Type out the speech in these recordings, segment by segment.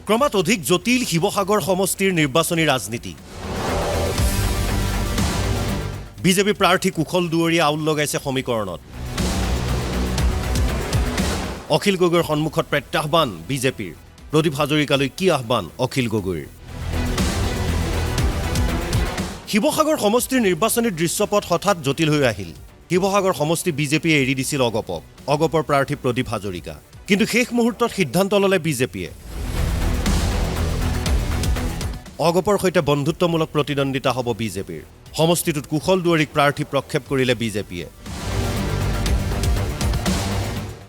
ক্ৰমাৎ অধিক জটিল শিৱসাগৰ সমষ্টিৰ নিৰ্বাচনী ৰাজনীতি বিজেপি প্ৰাৰ্থী কুশল দুৱৰীয়ে আউল লগাইছে সমীকৰণত অখিল গগৈৰ সন্মুখত প্ৰত্যাহ্বান বিজেপিৰ প্ৰদীপ হাজৰিকালৈ কি আহ্বান অখিল গগৈৰ শিৱসাগৰ সমষ্টিৰ নিৰ্বাচনী দৃশ্যপট হঠাৎ জটিল হৈ আহিল শিৱসাগৰ সমষ্টি বিজেপিয়ে এৰি দিছিল অগপৰ প্ৰাৰ্থী প্ৰদীপ হাজৰিকা কিন্তু শেষ মুহূৰ্তত সিদ্ধান্ত ললে বিজেপিয়ে অগপৰ সৈতে বন্ধুত্বমূলক প্ৰতিদ্বন্দ্বিতা হ'ব বিজেপিৰ সমষ্টিটোত কুশল দুৱৰীক প্ৰাৰ্থী প্ৰক্ষেপ কৰিলে বিজেপিয়ে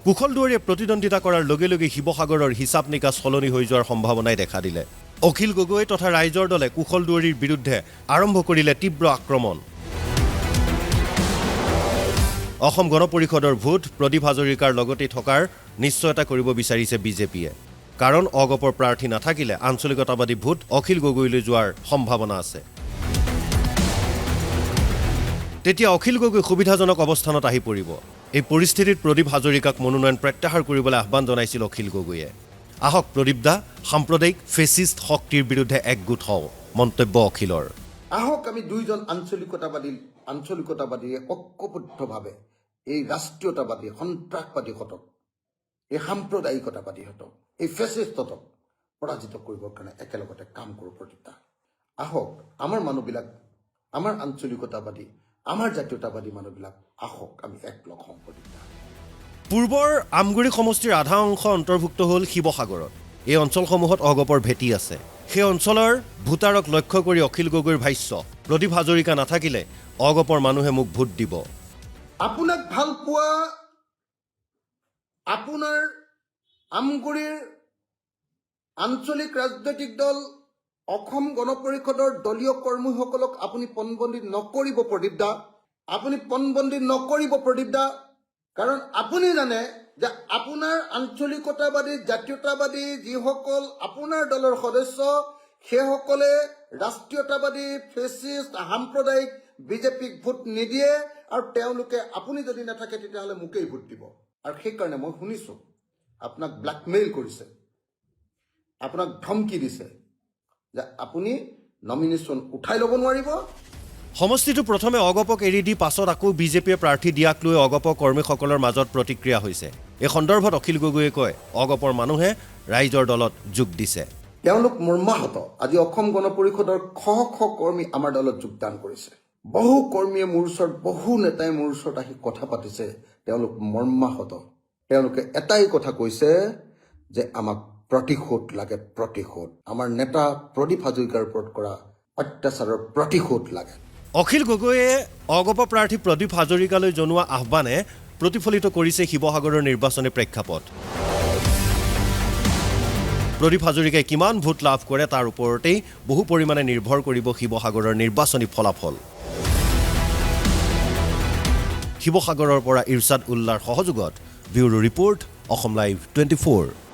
কুশল দুৱৰীয়ে প্ৰতিদ্বন্দ্বিতা কৰাৰ লগে লগে শিৱসাগৰৰ হিচাপ নিকাচ সলনি হৈ যোৱাৰ সম্ভাৱনাই দেখা দিলে অখিল গগৈ তথা ৰাইজৰ দলে কুশল দুৱৰীৰ বিৰুদ্ধে আৰম্ভ কৰিলে তীব্ৰ আক্ৰমণ অসম গণ পৰিষদৰ ভোট প্ৰদীপ হাজৰিকাৰ লগতে থকাৰ নিশ্চয়তা কৰিব বিচাৰিছে বিজেপিয়ে কাৰণ অগপৰ প্ৰাৰ্থী নাথাকিলে আঞ্চলিকতাবাদী ভোট অখিল গগৈলৈ যোৱাৰ সম্ভাৱনা আছে তেতিয়া অখিল গগৈ সুবিধাজনক অৱস্থানত আহি পৰিব এই পৰিস্থিতিত প্ৰদীপ হাজৰিকাক মনোনয়ন প্ৰত্যাহাৰ কৰিবলৈ আহ্বান জনাইছিল অখিল গগৈয়ে আহক প্ৰদীপ দা সাম্প্ৰদায়িক ফেচিষ্ট শক্তিৰ বিৰুদ্ধে একগোট হওঁ মন্তব্য অখিলৰ আহক আমি দুইজন আঞ্চলিকতাবাদীয়ে ঐক্যবদ্ধভাৱে এই ৰাষ্ট্ৰীয়তাবাদী সন্ত্ৰাসবাদীহঁতক এই সাম্প্ৰদায়িকতাবাদীহঁতক এই ফেচিষ্টহঁতক পৰাজিত কৰিবৰ কাৰণে একেলগতে কাম কৰোঁ প্ৰদীপ দা আহক আমাৰ মানুহবিলাক আমাৰ আঞ্চলিকতাবাদী আমাৰ জাতীয়তাবাদী মানুহবিলাক আহক আমি একলগ হওঁ প্ৰদীপ দা পূৰ্বৰ আমগুৰি সমষ্টিৰ আধা অংশ অন্তৰ্ভুক্ত হ'ল শিৱসাগৰত এই অঞ্চলসমূহত অগপৰ ভেটি আছে সেই অঞ্চলৰ ভোটাৰক লক্ষ্য কৰি অখিল গগৈৰ ভাষ্য প্ৰদীপ হাজৰিকা নাথাকিলে অগপৰ মানুহে মোক ভোট দিব আপোনাক ভাল পোৱা আপোনাৰ আমগুৰিৰ আঞ্চলিক ৰাজনৈতিক দল অসম গণ পৰিষদৰ দলীয় কৰ্মীসকলক আপুনি পণবন্দী নকৰিব প্ৰদীপ দা আপুনি পণবন্দী নকৰিব প্ৰদীপ দা কাৰণ আপুনি জানে যে আপোনাৰ আঞ্চলিকতাবাদী জাতীয়তাবাদী যিসকল আপোনাৰ দলৰ সদস্য সেইসকলে ৰাষ্ট্ৰীয়তাবাদী ফেচিষ্ট সাম্প্ৰদায়িক বিজেপিক ভোট নিদিয়ে আৰু তেওঁলোকে আপুনি যদি নাথাকে তেতিয়াহ'লে মোকেই ভোট দিব আৰু সেইকাৰণে মই শুনিছোঁ আপোনাক ব্লেকমেইল কৰিছে আপোনাক ধমকি দিছে যে আপুনি নমিনেশ্যন উঠাই ল'ব নোৱাৰিব সমষ্টিটো প্ৰথমে অগপক এৰি দি পাছত আকৌ বিজেপিয়ে প্ৰাৰ্থী দিয়াক লৈ অগপ কৰ্মীসকলৰ মাজত প্ৰতিক্ৰিয়া হৈছে এই সন্দৰ্ভত অখিল গগৈয়ে কয় অগপৰ মানুহে ৰাইজৰ দলত যোগ দিছে তেওঁলোক মৰ্মাহত আজি অসম গণ পৰিষদৰ শ শ কৰ্মী আমাৰ দলত যোগদান কৰিছে বহু কৰ্মীয়ে মোৰ ওচৰত বহু নেতাই মোৰ ওচৰত আহি কথা পাতিছে তেওঁলোক মৰ্মাহত তেওঁলোকে এটাই কথা কৈছে যে আমাক প্ৰতিশোধ লাগে প্ৰতিশোধ আমাৰ নেতা প্ৰদীপ হাজৰিকাৰ ওপৰত কৰা অত্যাচাৰৰ প্ৰতিশোধ লাগে অখিল গগৈয়ে অগপ প্ৰাৰ্থী প্ৰদীপ হাজৰিকালৈ জনোৱা আহ্বানে প্ৰতিফলিত কৰিছে শিৱসাগৰৰ নিৰ্বাচনী প্ৰেক্ষাপট প্ৰদীপ হাজৰিকাই কিমান ভোট লাভ কৰে তাৰ ওপৰতেই বহু পৰিমাণে নিৰ্ভৰ কৰিব শিৱসাগৰৰ নিৰ্বাচনী ফলাফল শিৱসাগৰৰ পৰা ইৰছাদ উল্লাৰ সহযোগত ব্যুৰো ৰিপৰ্ট অসম লাইভ 24